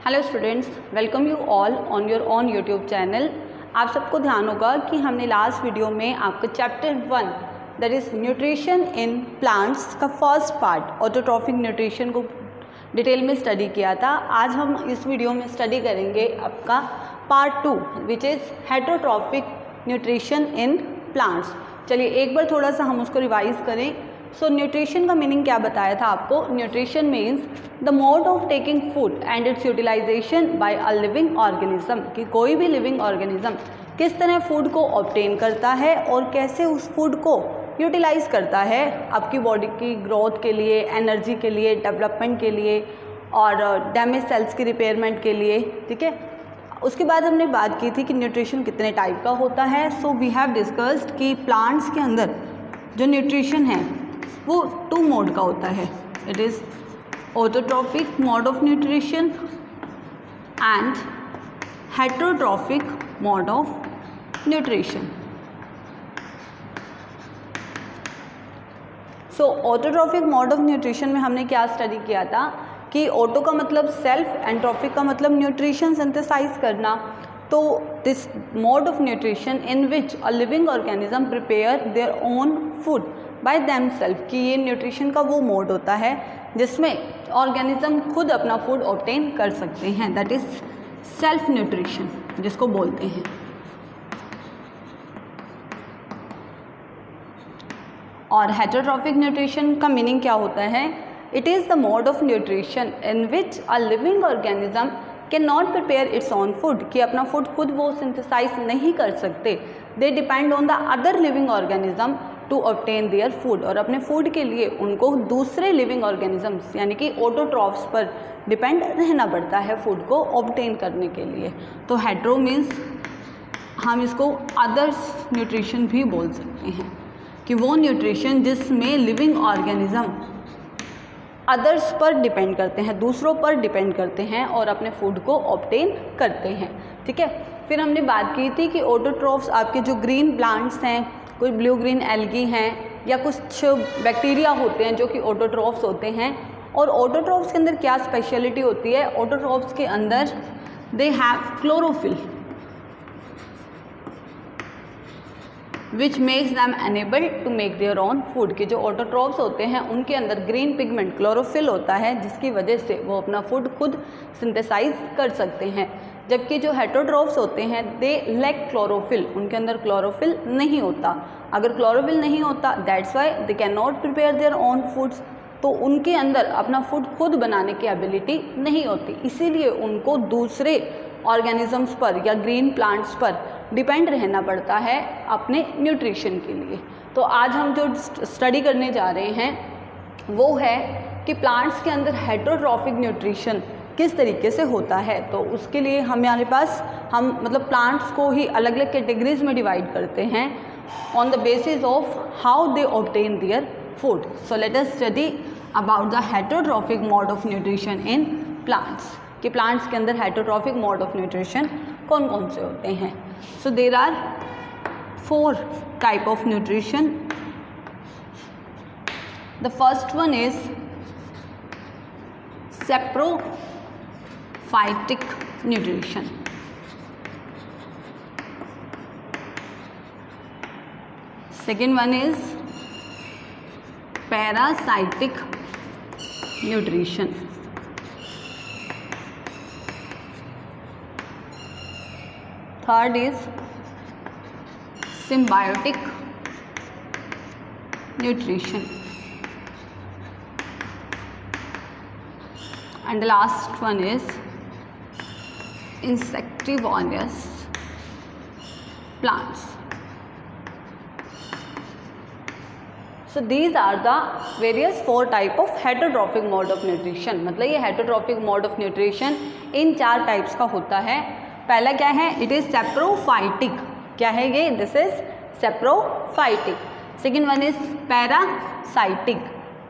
Hello students, welcome you all on your on YouTube channel. आप सबको ध्यान होगा कि हमने लास्ट वीडियो में आपका chapter 1 that is nutrition in plants का फर्स्ट पार्ट ऑटोट्रॉफिक न्यूट्रिशन को डिटेल में स्टडी किया था। आज हम इस वीडियो में स्टडी करेंगे आपका part 2 which is heterotrophic nutrition in plants. चलिए एक बार थोड़ा सा हम उसको रिवाइज करें। सो न्यूट्रिशन का मीनिंग क्या बताया था आपको? Nutrition means the mode of taking food and its utilization by a living organism, कि कोई भी लिविंग ऑर्गेनिज्म किस तरह फूड को ऑब्टेन करता है और कैसे उस फूड को यूटिलाइज करता है आपकी बॉडी की ग्रोथ के लिए, एनर्जी के लिए, डेवलपमेंट के लिए और डैमेज सेल्स की रिपेयरमेंट के लिए। ठीक है, उसके बाद हमने बात की थी कि न्यूट्रिशन कितने टाइप का होता है। सो वी हैव डिस्कस्ड कि प्लांट्स के अंदर जो न्यूट्रिशन है वो 2 मोड का होता है। It is autotrophic mode of nutrition and heterotrophic mode of nutrition. So autotrophic mode of nutrition में हमने क्या स्टडी किया था कि ऑटो का मतलब सेल्फ एंड ट्रॉफिक का मतलब न्यूट्रिशन सिंथेसाइज करना। तो this mode of nutrition in which a living organism prepare their own food by themself, कि ये न्यूट्रिशन का वो मोड होता है जिसमें ऑर्गेनिज्म खुद अपना फूड ऑब्टेन कर सकते हैं। दैट इज सेल्फ न्यूट्रिशन जिसको बोलते हैं। और हेटरोट्रॉफिक न्यूट्रिशन का मीनिंग क्या होता है? It is the mode of nutrition in which a living organism can not prepare its own food, कि अपना फूड खुद वो सिंथेसाइज नहीं कर सकते। They depend on the other living organism to obtain their food, और अपने फूड के लिए उनको दूसरे लिविंग ऑर्गेनिजम्स यानी कि ऑटोट्रॉफ्स पर डिपेंड रहना पड़ता है फूड को ऑब्टेन करने के लिए। तो हेट्रो मीन्स हम इसको अदर्स न्यूट्रिशन भी बोल सकते हैं, कि वो न्यूट्रिशन जिसमें लिविंग ऑर्गेनिज्म अदर्स पर डिपेंड करते हैं, दूसरों पर डिपेंड करते हैं और अपने फूड को ऑब्टेन करते हैं। ठीक है, फिर हमने बात की थी कि ऑटोट्रॉफ्स आपके जो ग्रीन प्लांट्स हैं, कोई ब्लू ग्रीन एल्गी हैं या कुछ बैक्टीरिया होते हैं जो कि ऑटोट्रॉफ्स होते हैं। और ऑटोट्रॉफ्स के अंदर क्या स्पेशलिटी होती है? ऑटोट्रॉफ्स के अंदर they have chlorophyll which makes them enable to make their own food. के जो ऑटोट्रॉफ्स होते हैं उनके अंदर ग्रीन पिगमेंट क्लोरोफिल होता है जिसकी वजह से वो अपना फूड खुद सिंथेसाइज कर सकते हैं। जबकि जो हेटरोट्रॉफ्स होते हैं दे लैक क्लोरोफिल, उनके अंदर क्लोरोफिल नहीं होता। अगर क्लोरोफिल नहीं होता that's why they can not prepare their own foods, तो उनके अंदर अपना फूड खुद बनाने की एबिलिटी नहीं होती, इसीलिए उनको दूसरे ऑर्गेनिजम्स पर या ग्रीन प्लांट्स पर डिपेंड रहना पड़ता है अपने न्यूट्रिशन के लिए। तो आज हम जो स्टडी करने जा रहे हैं वो है कि प्लांट्स के अंदर हेटरोट्रॉफिक न्यूट्रिशन किस तरीके से होता है। तो उसके लिए हमारे पास हम प्लांट्स को ही अलग अलग कैटेगरीज में डिवाइड करते हैं on the basis of how they obtain their food. So let us study about the heterotrophic mode of nutrition in plants, कि प्लांट्स के अंदर हेटरोट्रॉफिक मोड ऑफ न्यूट्रिशन कौन कौन से होते हैं। So there are 4 type of nutrition. The first one is saprophytic nutrition. Second one is parasitic nutrition. Third is symbiotic nutrition. And the last one is insectivorous plants. So these are the various 4 type of heterotrophic mode of nutrition। मतलब ये heterotrophic mode of nutrition in 4 types का होता है। पहला क्या है? It is saprophytic। क्या है ये? This is saprophytic। Second one is parasitic।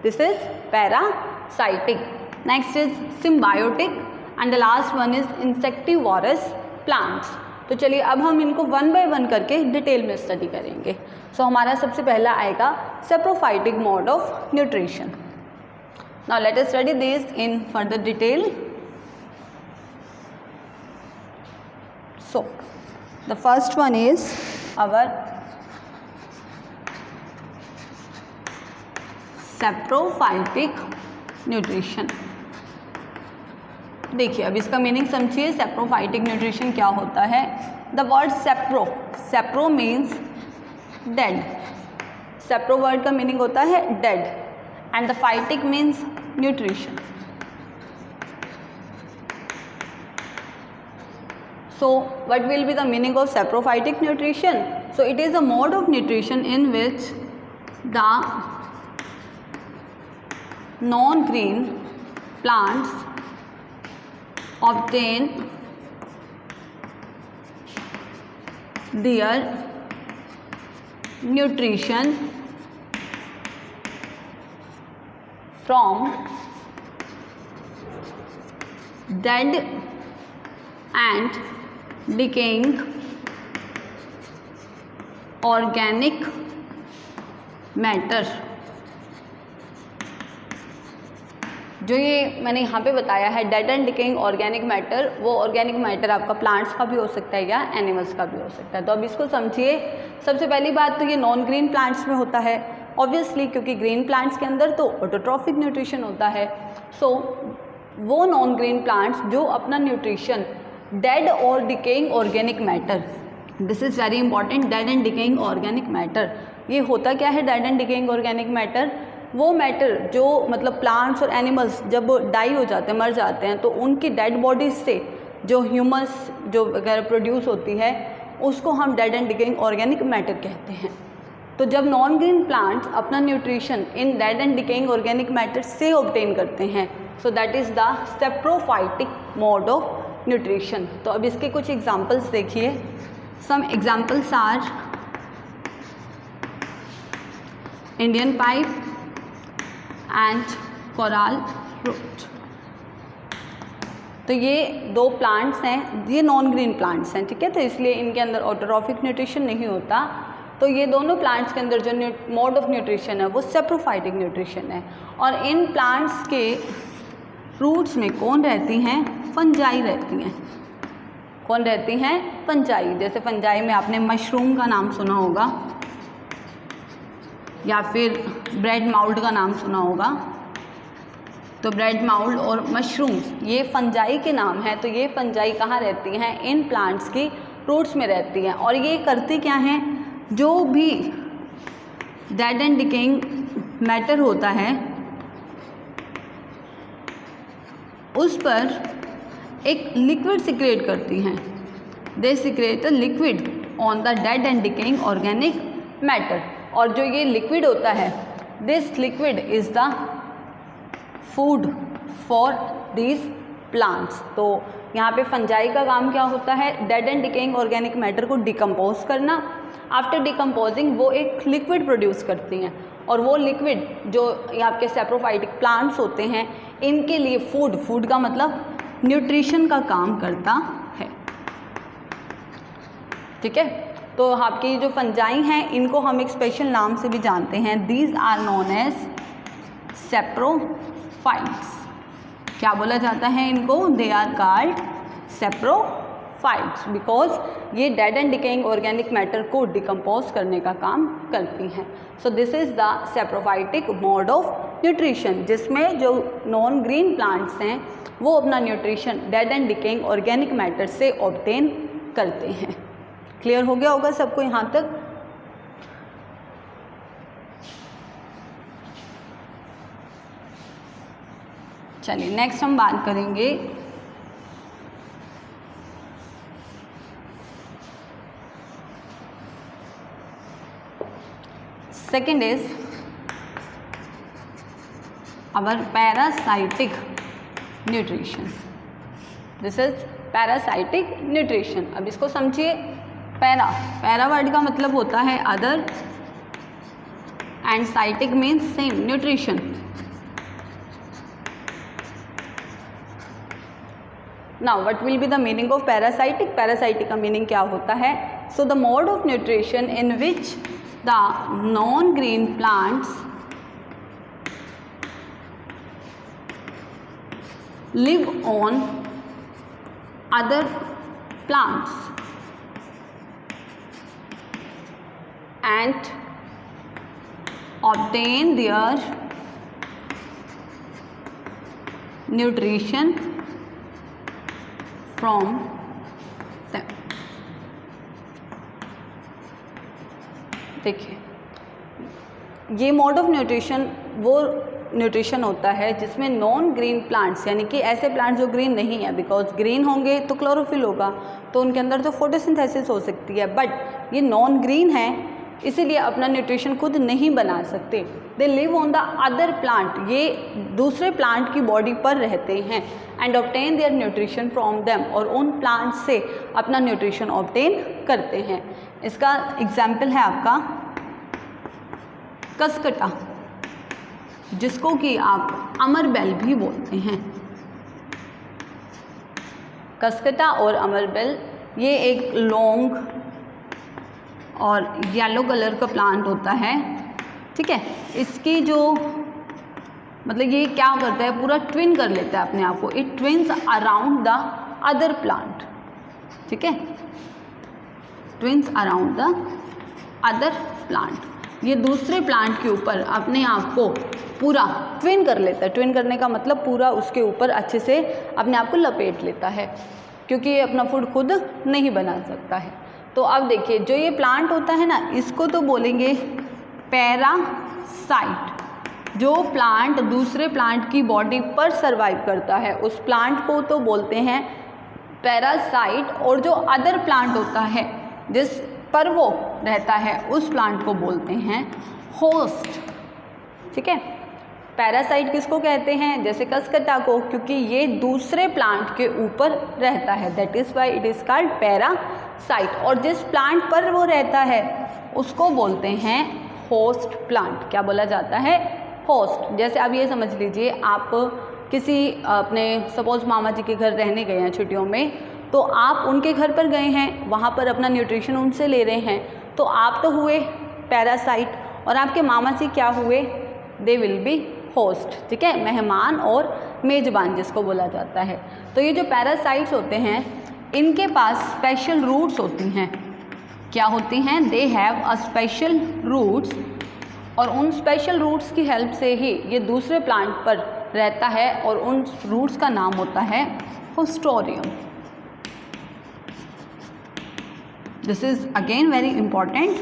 This is parasitic। Next is symbiotic and the last one is insectivorous plants। तो चलिए अब हम इनको 1 बाय 1 करके डिटेल में स्टडी करेंगे। सो हमारा सबसे पहला आएगा saprophytic mode of nutrition। Now let us study this in further detail. So the first one is our saprophytic nutrition. देखिए अब इसका मीनिंग समझिए, सेप्रोफाइटिक न्यूट्रिशन क्या होता है. The word सेप्रो, सेप्रो means dead. सेप्रो word का मीनिंग होता है dead and the phytic means nutrition. So what will be the meaning of saprophytic nutrition? So it is a mode of nutrition in which the non-green plants obtain their nutrition from dead and decaying organic matter. जो ये मैंने यहाँ पे बताया है dead and decaying organic matter, वो organic matter आपका plants का भी हो सकता है या एनिमल्स का भी हो सकता है. तो अब इसको समझिए. सबसे पहली बात तो ये नॉन ग्रीन प्लांट्स में होता है ऑब्वियसली, क्योंकि ग्रीन प्लांट्स के अंदर तो ऑटोट्रॉफिक न्यूट्रिशन होता है. सो वो नॉन ग्रीन प्लांट्स जो अपना न्यूट्रिशन डेड और decaying organic matter, this is very important, dead and decaying organic matter. ये होता क्या है dead and decaying organic matter? वो मैटर जो मतलब प्लांट्स और एनिमल्स जब डाई हो जाते हैं, मर जाते हैं, तो उनकी डेड बॉडीज से जो ह्यूमस जो वगैरह प्रोड्यूस होती है उसको हम dead and decaying organic matter कहते हैं. तो जब नॉन ग्रीन प्लांट्स अपना nutrition in dead and decaying organic matter से ऑब्टेन करते हैं, so that is the saprophytic mode of nutrition. तो अब इसके कुछ एग्जांपल्स देखिए. Some examples are Indian pipe and coral fruit. तो ये दो प्लांट्स हैं, ये नॉन ग्रीन प्लांट्स हैं, ठीक है. तो इसलिए इनके अंदर ऑटोट्रॉफिक न्यूट्रिशन नहीं होता. तो ये दोनों प्लांट्स के अंदर जो मोड ऑफ न्यूट्रिशन है वो सेप्रोफाइटिक न्यूट्रिशन है. और इन प्लांट्स के फ्रूट्स में कौन रहती हैं? फंजाई रहती हैं. कौन रहती हैं? फंजाई. जैसे फंजाई में आपने मशरूम का नाम सुना होगा या फिर ब्रेड माउल्ड का नाम सुना होगा. तो ब्रेड माउल्ड और मशरूम्स ये फंजाई के नाम हैं. तो ये फंजाई कहाँ रहती हैं? इन प्लांट्स की फ्रूट्स में रहती हैं. और ये करती क्या हैं? जो भी डेड एंड डिकेइंग मैटर होता है उस पर एक लिक्विड सिक्रेट करती हैं. They secrete a liquid on the dead and decaying organic matter. और जो ये लिक्विड होता है, this liquid is the food for this plants. तो यहाँ पे फंजाई का काम क्या होता है? Dead and decaying organic matter को डिकम्पोज करना. आफ्टर डिकम्पोजिंग वो एक लिक्विड प्रोड्यूस करती हैं. और वो लिक्विड जो यहाँ के सेप्रोफाइटिक प्लांट्स होते हैं इनके लिए फूड का मतलब न्यूट्रिशन का काम करता है, ठीक है. तो आपकी जो फंजाई हैं इनको हम एक स्पेशल नाम से भी जानते हैं. These are known as saprophytes. क्या बोला जाता है इनको? They are called saprophytes because ये dead and decaying organic matter को डिकम्पोज करने का काम करती हैं. So this is the saprophytic mode of nutrition, जिसमें जो नॉन ग्रीन प्लांट्स हैं वो अपना nutrition dead and decaying organic matter से ऑब्टेन करते हैं. क्लियर हो गया होगा सबको यहाँ तक? चलिए नेक्स्ट हम बात करेंगे second is our parasitic nutrition. This is parasitic nutrition. अब इसको समझिए. पैरा वर्ड का मतलब होता है other and sitic means same, nutrition. Now what will be the meaning of parasitic? Parasitic का मीनिंग क्या होता है? So the mode of nutrition in which the non green plants live on other plants and obtain their nutrition from them। देखिए, ये mode of nutrition वो nutrition होता है जिसमें नॉन ग्रीन प्लांट्स, यानी कि ऐसे प्लांट्स जो ग्रीन नहीं है, बिकॉज ग्रीन होंगे तो क्लोरोफिल होगा तो उनके अंदर तो फोटोसिंथेसिस हो सकती है, बट ये नॉन ग्रीन है इसीलिए अपना न्यूट्रिशन खुद नहीं बना सकते। They live on the other plant, ये दूसरे प्लांट की बॉडी पर रहते हैं, and obtain their nutrition from them, और उन प्लांट से अपना न्यूट्रिशन ऑब्टेन करते हैं। इसका एग्जाम्पल है आपका कसकटा, जिसको कि आप अमरबेल भी बोलते हैं। कसकटा और अमरबेल ये एक लॉन्ग और येलो कलर का प्लांट होता है, ठीक है। इसकी जो मतलब ये क्या करता है, पूरा ट्विन कर लेता है अपने आप को, it twines around the other plant, ठीक है, twins around the other plant. ये दूसरे प्लांट के ऊपर अपने आप को पूरा ट्विन कर लेता है। ट्विन करने का मतलब पूरा उसके ऊपर अच्छे से अपने आप को लपेट लेता है, क्योंकि ये अपना फूड खुद नहीं बना सकता है। तो अब देखिए, जो ये प्लांट होता है ना, इसको तो बोलेंगे पैरासाइट। जो प्लांट दूसरे प्लांट की बॉडी पर सर्वाइव करता है उस प्लांट को तो बोलते हैं पैरासाइट, और जो अदर प्लांट होता है जिस पर वो रहता है उस प्लांट को बोलते हैं होस्ट, ठीक है। पैरासाइट किसको कहते हैं, जैसे कसकटा को, क्योंकि ये दूसरे प्लांट के ऊपर रहता है, that is why it is called parasite. और जिस प्लांट पर वो रहता है उसको बोलते हैं होस्ट प्लांट। क्या बोला जाता है, होस्ट। जैसे अब ये समझ लीजिए, आप किसी अपने सपोज मामा जी के घर रहने गए हैं छुट्टियों में, तो आप उनके घर पर गए हैं, वहाँ पर अपना न्यूट्रिशन उनसे ले रहे हैं, तो आप तो हुए पैरासाइट और आपके मामा जी क्या हुए, दे विल बी होस्ट, ठीक है, मेहमान और मेज़बान जिसको बोला जाता है। तो ये जो पैरासाइट्स होते हैं इनके पास स्पेशल रूट्स होती हैं। क्या होती हैं, they have a special roots, और उन स्पेशल रूट्स की हेल्प से ही ये दूसरे प्लांट पर रहता है, और उन रूट्स का नाम होता है haustorium. This is again very important.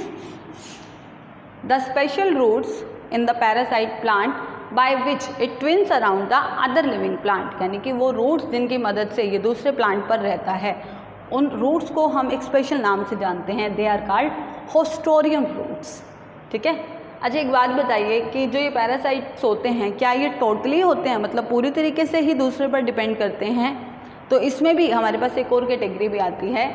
The special roots in the parasite plant by which it twines around the other living plant, यानी कि वो रूट्स जिनकी मदद से ये दूसरे प्लांट पर रहता है, उन रूट्स को हम एक स्पेशल नाम से जानते हैं, they are called haustorium roots, ठीक है। अच्छा, एक बात बताइए कि जो ये पैरासाइट्स होते हैं क्या ये टोटली होते हैं, मतलब पूरी तरीके से ही दूसरे पर डिपेंड करते हैं? तो इसमें भी हमारे पास एक और कैटेगरी भी आती है,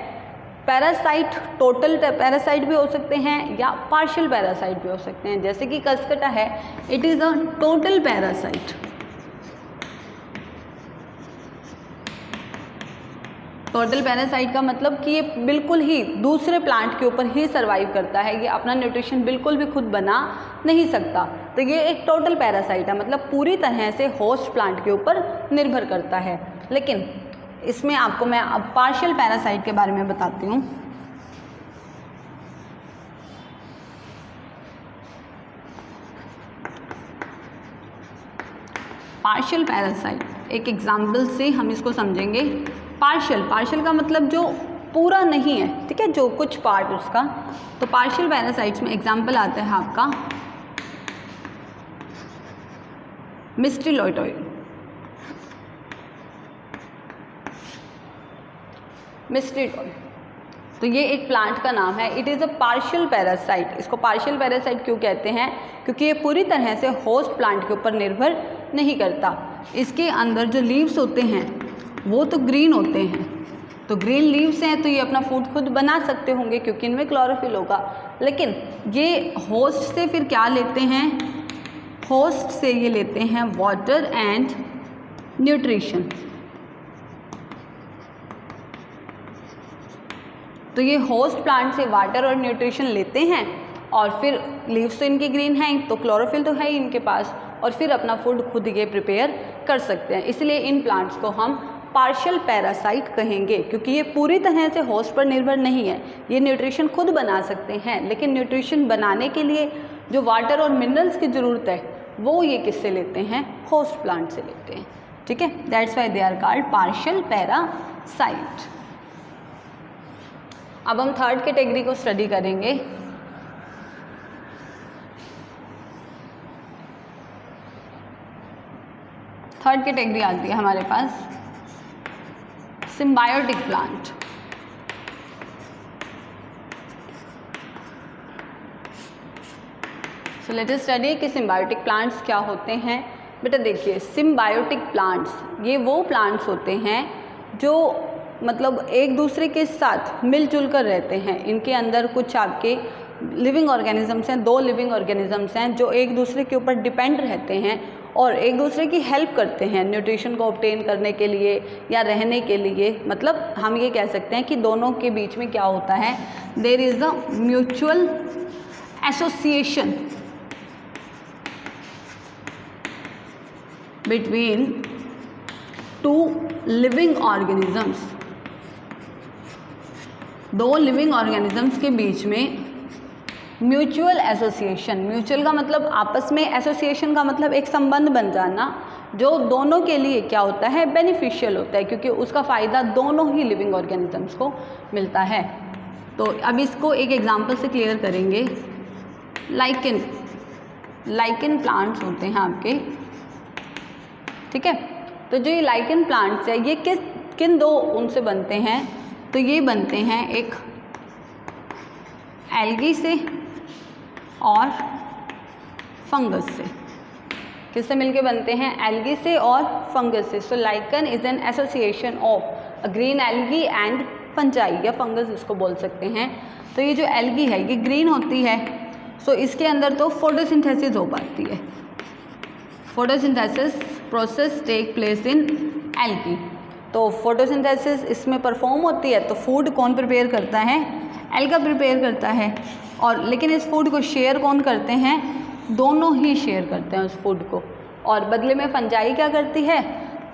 पैरासाइट। टोटल पैरासाइट भी हो सकते हैं या पार्शियल पैरासाइट भी हो सकते हैं, जैसे कि कसकटा है, it is a total parasite. Total parasite का मतलब कि ये बिल्कुल ही दूसरे प्लांट के ऊपर ही सर्वाइव करता है, ये अपना न्यूट्रिशन बिल्कुल भी खुद बना नहीं सकता, तो ये एक टोटल पैरासाइट है, मतलब पूरी तरह से होस्ट प्लांट के ऊपर निर्भर करता है। लेकिन इसमें आपको मैं अब पार्शियल पैरासाइट के बारे में बताती हूँ। पार्शियल पैरासाइट, एक एग्जाम्पल से हम इसको समझेंगे। पार्शियल का मतलब जो पूरा नहीं है, ठीक है, जो कुछ पार्ट उसका। तो पार्शियल पैरासाइट्स में एग्जाम्पल आता है आपका मिस्टिलोइडोइड। तो ये एक प्लांट का नाम है, it is a partial parasite. इसको पार्शियल पैरासाइट क्यों कहते हैं, क्योंकि ये पूरी तरह से होस्ट प्लांट के ऊपर निर्भर नहीं करता। इसके अंदर जो लीव्स होते हैं वो तो ग्रीन होते हैं, तो ग्रीन लीव्स हैं तो ये अपना फूड खुद बना सकते होंगे क्योंकि इनमें क्लोरोफिल होगा। लेकिन ये होस्ट से फिर क्या लेते हैं, होस्ट से ये लेते हैं वाटर एंड न्यूट्रिशन। तो ये होस्ट प्लांट से वाटर और न्यूट्रिशन लेते हैं, और फिर लीव्स तो इनकी ग्रीन हैं तो क्लोरोफिल तो है ही इनके पास, और फिर अपना फूड खुद ये प्रिपेयर कर सकते हैं। इसलिए इन प्लांट्स को हम पार्शियल पैरासाइट कहेंगे, क्योंकि ये पूरी तरह से होस्ट पर निर्भर नहीं है। ये न्यूट्रिशन खुद बना सकते हैं, लेकिन न्यूट्रिशन बनाने के लिए जो वाटर और मिनरल्स की ज़रूरत है वो ये किससे लेते हैं? होस्ट प्लांट से लेते हैं। ठीक है, that's why they are called partial parasite. अब हम थर्ड कैटेगरी को स्टडी करेंगे। थर्ड कैटेगरी आती है हमारे पास symbiotic plant. So let us study कि सिम्बायोटिक प्लांट्स क्या होते हैं। बेटा देखिए, सिम्बायोटिक प्लांट्स ये वो प्लांट्स होते हैं जो मतलब एक दूसरे के साथ मिलजुल कर रहते हैं। इनके अंदर कुछ आपके लिविंग ऑर्गेनिजम्स हैं, 2 लिविंग ऑर्गेनिजम्स हैं जो एक दूसरे के ऊपर डिपेंड रहते हैं और एक दूसरे की हेल्प करते हैं न्यूट्रिशन को ऑब्टेन करने के लिए या रहने के लिए। मतलब हम ये कह सकते हैं कि दोनों के बीच में क्या होता है, there is a mutual association between 2 living organisms. 2 living organisms के बीच में म्यूचुअल एसोसिएशन, म्यूचुअल का मतलब आपस में, एसोसिएशन का मतलब एक संबंध बन जाना, जो दोनों के लिए क्या होता है? बेनिफिशियल होता है, क्योंकि उसका फ़ायदा दोनों ही लिविंग ऑर्गेनिजम्स को मिलता है। तो अब इसको एक एग्जांपल से क्लियर करेंगे। लाइकेन प्लांट्स होते हैं आपके, ठीक है। तो जो ये लाइकेन प्लांट्स है ये किन 2 उनसे बनते हैं? तो ये बनते हैं एक एल्गी से और फंगस से। किससे मिलके बनते हैं? एल्गी से और फंगस से। So lichen is an association of a green algae and fungi या फंगस इसको बोल सकते हैं। तो ये जो एल्गी है ये ग्रीन होती है, सो इसके अंदर तो फोटोसिंथेसिस हो पाती है। Photosynthesis process take place in algae. तो फोटोसिंथेसिस इसमें परफॉर्म होती है, तो फूड कौन प्रिपेयर करता है? एल्गा प्रिपेयर करता है। और लेकिन इस फूड को शेयर कौन करते हैं? दोनों ही शेयर करते हैं उस फूड को। और बदले में फंजाई क्या करती है?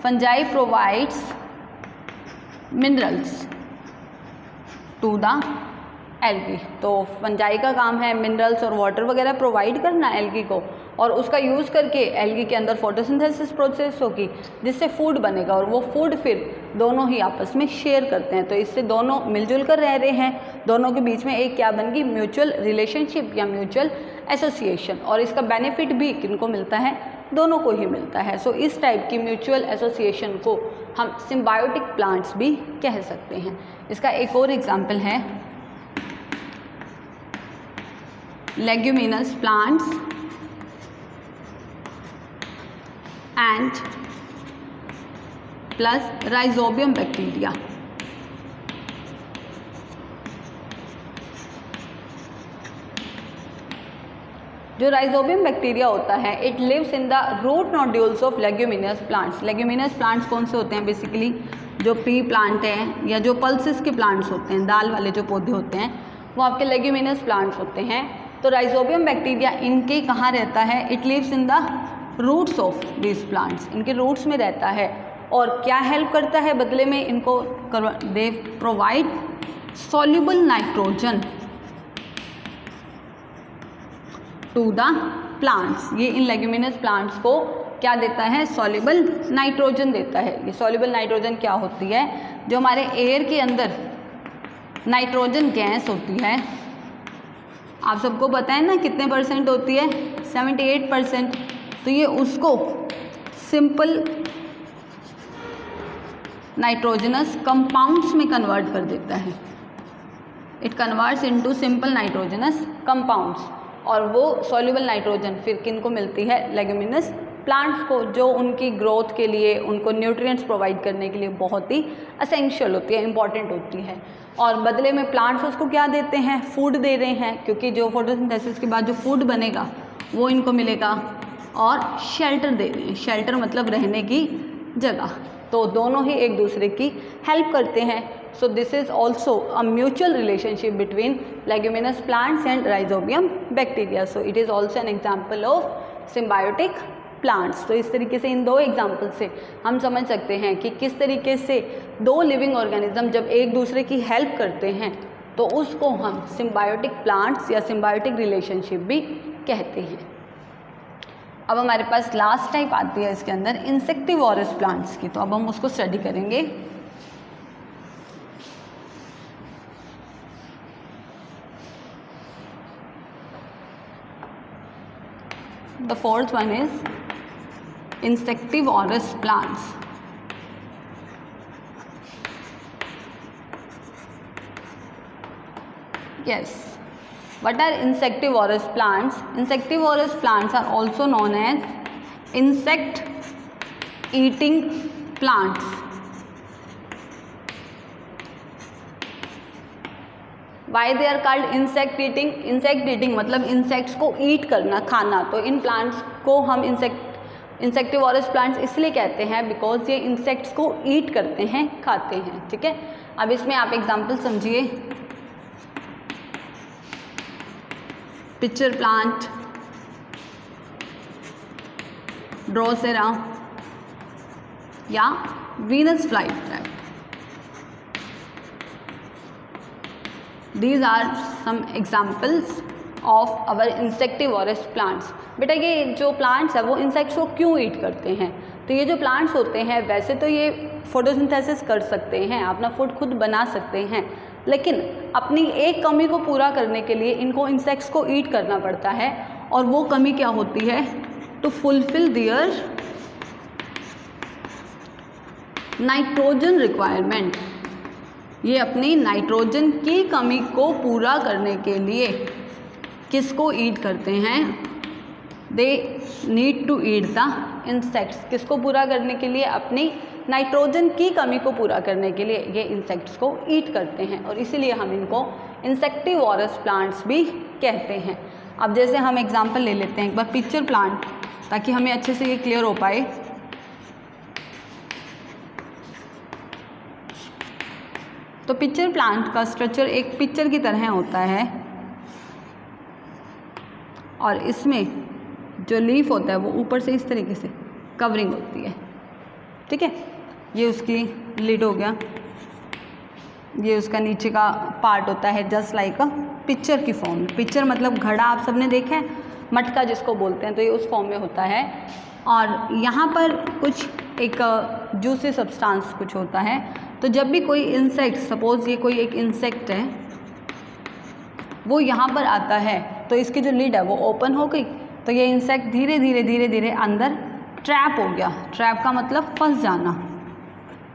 Fungi provides minerals to the algae. तो फंजाई का काम है मिनरल्स और वाटर वगैरह प्रोवाइड करना एल्गी को, और उसका यूज़ करके एल्गी के अंदर फोटोसिंथेसिस प्रोसेस होगी जिससे फूड बनेगा, और वो फूड फिर दोनों ही आपस में शेयर करते हैं। तो इससे दोनों मिलजुल कर रह रहे हैं, दोनों के बीच में एक क्या बन गई? म्यूचुअल रिलेशनशिप या म्यूचुअल एसोसिएशन। और इसका बेनिफिट भी किनको मिलता है? दोनों को ही मिलता है। सो इस टाइप की म्यूचुअल एसोसिएशन को हम सिम्बायोटिक प्लांट्स भी कह सकते हैं। इसका एक और एग्जाम्पल है leguminous plants and plus rhizobium bacteria. जो राइजोबियम बैक्टीरिया होता है it lives in the root nodules of leguminous plants. Leguminous plants कौन से होते हैं? बेसिकली जो पी प्लांट हैं या जो पल्सिस के प्लांट्स होते हैं, दाल वाले जो पौधे होते हैं वो आपके लेग्यूमिनस प्लांट्स होते हैं। तो राइजोबियम बैक्टीरिया इनके कहाँ रहता है? It lives in the roots of this plants, इनके रूट्स में रहता है। और क्या हेल्प करता है बदले में? इनको they provide soluble nitrogen to the plants. ये इन लेग्यूमिनस प्लांट्स को क्या देता है? सॉल्युबल नाइट्रोजन देता है। ये सॉल्युबल नाइट्रोजन क्या होती है? जो हमारे एयर के अंदर नाइट्रोजन गैस होती है, आप सबको पता है ना कितने % होती है? 78%। तो ये उसको सिंपल नाइट्रोजनस कंपाउंड्स में कन्वर्ट कर देता है। It converts into simple nitrogenous compounds. और वो सॉल्युबल नाइट्रोजन फिर किन को मिलती है? लेग्यूमिनस प्लांट्स को, जो उनकी ग्रोथ के लिए, उनको न्यूट्रिएंट्स प्रोवाइड करने के लिए बहुत ही असेंशियल होती है, इंपॉर्टेंट होती है। और बदले में प्लांट्स उसको क्या देते हैं? फूड दे रहे हैं, क्योंकि जो फोटोसिंथेसिस के बाद जो फूड बनेगा वो इनको मिलेगा। और शेल्टर दे रहे हैं, शेल्टर मतलब रहने की जगह। तो दोनों ही एक दूसरे की हेल्प करते हैं। So this is also a mutual relationship between leguminous plants and rhizobium bacteria. So it is also an example of symbiotic plants. तो इस तरीके से इन दो एग्जाम्पल से हम समझ सकते हैं कि किस तरीके से दो लिविंग ऑर्गेनिज्म जब एक दूसरे की हेल्प करते हैं तो उसको हम सिम्बायोटिक प्लांट्स या सिम्बायोटिक रिलेशनशिप भी कहते हैं। अब हमारे पास लास्ट टाइप आती है इसके अंदर इंसेक्टिवोरस प्लांट्स की, तो अब हम उसको स्टडी करेंगे। The fourth one is insectivorous plants. Yes. What are insectivorous plants? Insectivorous plants are also known as insect eating plants. Why they are called insect eating? Insect eating मतलब insects को eat करना, खाना। तो in plants को हम insectivorous plants इसलिए कहते हैं बिकॉज ये इंसेक्ट्स को ईट करते हैं, खाते हैं। ठीक है, अब इसमें आप एग्जांपल समझिए। पिक्चर प्लांट, ड्रोसेरा या Venus flytrap. These are some examples of our insectivorous plants. बेटा ये जो प्लांट्स है वो इंसेक्ट्स को क्यों ईट करते हैं? तो ये जो प्लांट्स होते हैं वैसे तो ये फोटोसिंथेसिस कर सकते हैं, अपना फूड खुद बना सकते हैं, लेकिन अपनी एक कमी को पूरा करने के लिए इनको इंसेक्ट्स को ईट करना पड़ता है। और वो कमी क्या होती है? To fulfil their nitrogen requirement. ये अपनी नाइट्रोजन की कमी को पूरा करने के लिए किसको ईट करते हैं? They need to eat the insects. किसको पूरा करने के लिए? अपनी नाइट्रोजन की कमी को पूरा करने के लिए ये इंसेक्ट्स को ईट करते हैं, और इसीलिए हम इनको इंसेक्टिवोरस प्लांट्स भी कहते हैं। अब जैसे हम एग्जांपल ले लेते हैं एक बार पिक्चर प्लांट, ताकि हमें अच्छे से ये क्लियर हो पाए। तो पिक्चर प्लांट का स्ट्रक्चर एक पिक्चर की तरह होता है, और इसमें जो लीफ होता है वो ऊपर से इस तरीके से कवरिंग होती है। ठीक है, ये उसकी लिड हो गया, ये उसका नीचे का पार्ट होता है जस्ट लाइक अ पिक्चर की फॉर्म। पिक्चर मतलब घड़ा, आप सबने देखा है, मटका जिसको बोलते हैं, तो ये उस फॉर्म में होता है। और यहाँ पर कुछ एक जूसी सब्सटेंस कुछ होता है। तो जब भी कोई इंसेक्ट, सपोज ये कोई एक इंसेक्ट है, वो यहाँ पर आता है तो इसकी जो लिड है वो ओपन हो गई, तो ये इंसेक्ट धीरे धीरे धीरे धीरे अंदर ट्रैप हो गया। ट्रैप का मतलब फंस जाना।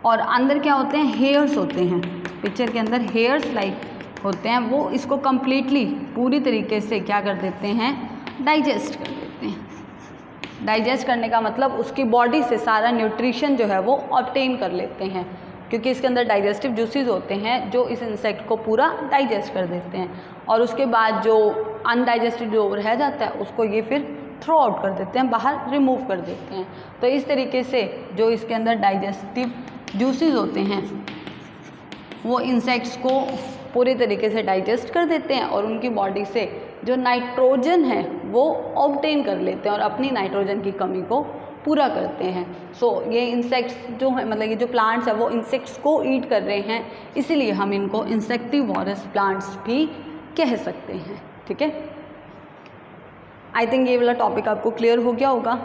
और अंदर क्या होते हैं? हेयर्स होते हैं। पिक्चर के अंदर हेयर्स लाइक होते हैं, वो इसको कम्प्लीटली पूरी तरीके से क्या कर देते हैं? डाइजेस्ट कर देते हैं। डाइजेस्ट करने का मतलब उसकी बॉडी से सारा न्यूट्रिशन जो है वो ऑब्टेन कर लेते हैं, क्योंकि इसके अंदर डाइजेस्टिव जूसेस होते हैं जो इस इंसेक्ट को पूरा डाइजेस्ट कर देते हैं। और उसके बाद जो अनडाइजेस्टेड जो रह जाता है उसको ये फिर थ्रो आउट कर देते हैं, बाहर रिमूव कर देते हैं। तो इस तरीके से जो इसके अंदर डाइजेस्टिव जूसेस होते हैं वो इंसेक्ट्स को पूरी तरीके से डाइजेस्ट कर देते हैं, और उनकी बॉडी से जो नाइट्रोजन है वो ऑब्टेन कर लेते हैं और अपनी नाइट्रोजन की कमी को पूरा करते हैं। सो ये इंसेक्ट्स जो है, मतलब ये जो प्लांट्स है वो इंसेक्ट्स को ईट कर रहे हैं, इसीलिए हम इनको इंसेक्टिवोरस प्लांट्स भी कह सकते हैं। ठीक है, आई थिंक ये वाला टॉपिक आपको क्लियर हो गया होगा।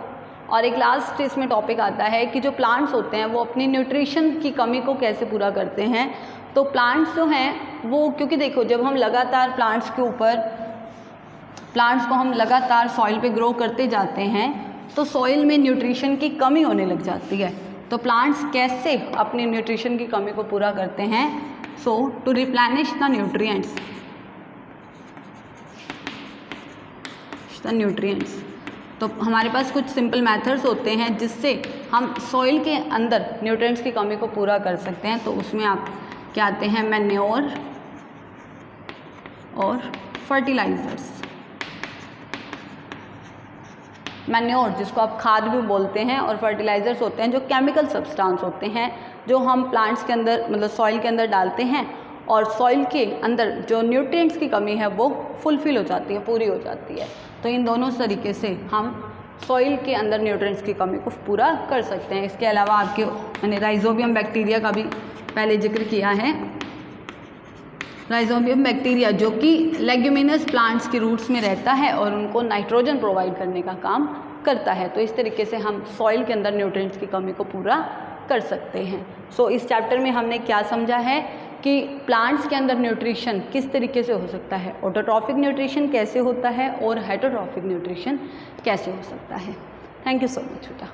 और एक लास्ट इसमें टॉपिक आता है कि जो प्लांट्स होते हैं वो अपनी न्यूट्रिशन की कमी को कैसे पूरा करते हैं। तो प्लांट्स जो हैं वो, क्योंकि देखो जब हम लगातार प्लांट्स को हम लगातार सॉइल पे ग्रो करते जाते हैं तो सॉइल में न्यूट्रिशन की कमी होने लग जाती है। तो प्लांट्स कैसे अपनी न्यूट्रिशन की कमी को पूरा करते हैं? सो टू रिप्लेनिश द न्यूट्रिएंट्स, तो हमारे पास कुछ सिंपल मेथड्स होते हैं जिससे हम सॉइल के अंदर न्यूट्रिएंट्स की कमी को पूरा कर सकते हैं। तो उसमें आप क्या आते हैं? मैन्योर और फर्टिलाइजर्स। मैन्योर जिसको आप खाद भी बोलते हैं, और फर्टिलाइजर्स होते हैं जो केमिकल सब्सटेंस होते हैं जो हम प्लांट्स के अंदर, मतलब सॉइल के अंदर डालते हैं, और सॉइल के अंदर जो न्यूट्रिएंट्स की कमी है वो फुलफिल हो जाती है, पूरी हो जाती है। तो इन दोनों तरीके से हम सॉइल के अंदर न्यूट्रिएंट्स की कमी को पूरा कर सकते हैं। इसके अलावा आपके मैंने राइजोबियम बैक्टीरिया का भी पहले जिक्र किया है। राइजोबियम बैक्टीरिया जो कि लेग्यूमिनस प्लांट्स के रूट्स में रहता है और उनको नाइट्रोजन प्रोवाइड करने का काम करता है। तो इस तरीके से हम सॉइल के अंदर न्यूट्रिएंट्स की कमी को पूरा कर सकते हैं। सो इस चैप्टर में हमने क्या समझा है कि प्लांट्स के अंदर न्यूट्रिशन किस तरीके से हो सकता है, ऑटोट्रॉफिक न्यूट्रिशन कैसे होता है और हेटरोट्रॉफिक न्यूट्रिशन कैसे हो सकता है। थैंक यू सो मच बेटा।